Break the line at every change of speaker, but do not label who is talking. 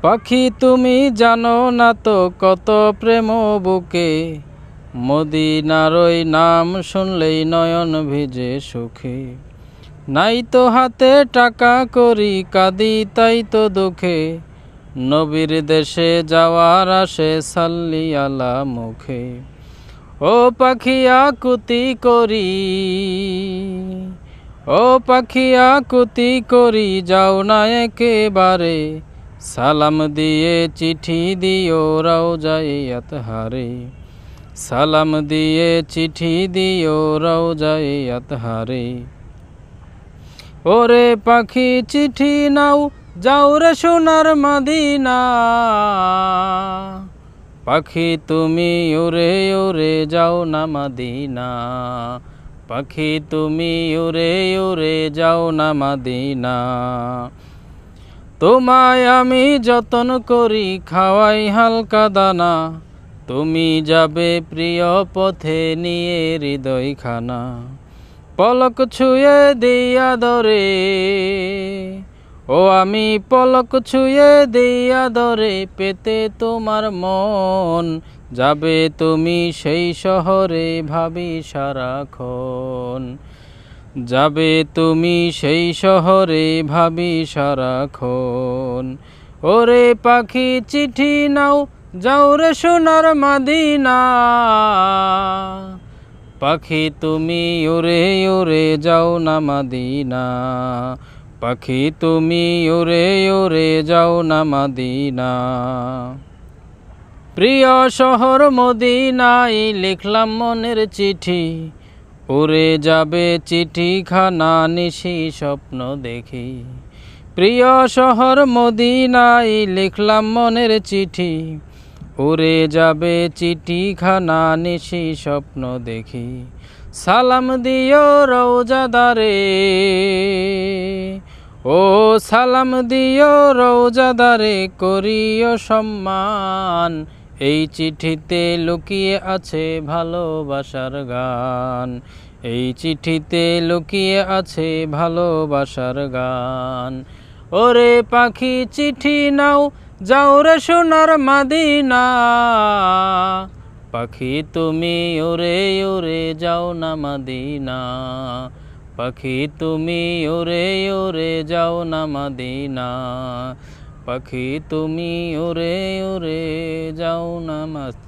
পাখি তুমি জানো না তো কত প্রেম বুকে, মদিনার ওই নাম শুনলেই নয়ন ভিজে সুখে। নাই তো হাতে টাকা করি কাঁদি তাই তো দুঃখে, নবীর দেশে যাওয়ার আসে সাল্লি আলা মুখে। ও পাখি আকুতি করি, ও পাখি আকুতি করি যাও না একেবারে, সালাম দিয়ে চিঠি দিও রওজায়ে আতহারে। সালাম দিয়ে চিঠি দিও রওজায়ে আতহারে। ওরে পাখি চিঠি নাও যাও রে সোনার মদিনা, পাখি তুমি উড়ে উড়ে যাও না মদিনা। পাখি তুমি উড়ে উড়ে যাও না মদিনা। তোমায় আমি যতন করি খাওয়াই হালকা দানা, তুমি যাবে প্রিয় পথে নিয়ে হৃদয় খানা। পলক ছুঁয়ে দিয়া ধরে, ও আমি পলক ছুঁয়ে দিয়া ধরে পেতে তোমার মন। যাবে তুমি সেই শহরে ভাবি সারাক্ষণ, যাবে তুমি সেই শহরে ভাবি সারাক্ষণ। ওরে পাখি চিঠি নাও যাও রে সোনার মদিনা, পাখি তুমি উড়ে উড়ে যাও না মদিনা। পাখি তুমি উড়ে উড়ে যাও না মদিনা। প্রিয় শহর মদিনায় লিখলাম মনের চিঠি, উড়ে যাবে চিঠিখানা নিশি স্বপ্ন দেখি। প্রিয় শহর মদিনায় লিখলাম মনের চিঠি, উড়ে যাবে চিঠিখানা নিশি স্বপ্ন দেখি। সালাম দিও রওজাদারে, ও সালাম দিও রওজাদারে করিও সম্মান। এই চিঠিতে লুকিয়ে আছে ভালোবাসার গান, এই চিঠিতে লুকিয়ে আছে ভালোবাসার গান। ওরে পাখি চিঠি নাও যাও রে সোনার মদিনা, পাখি তুমি উড়ে উড়ে যাও না মদিনা। পাখি তুমি উড়ে উড়ে যাও না মদিনা। পাখি তুমি উড়ে উড়ে যাও না মদিনা।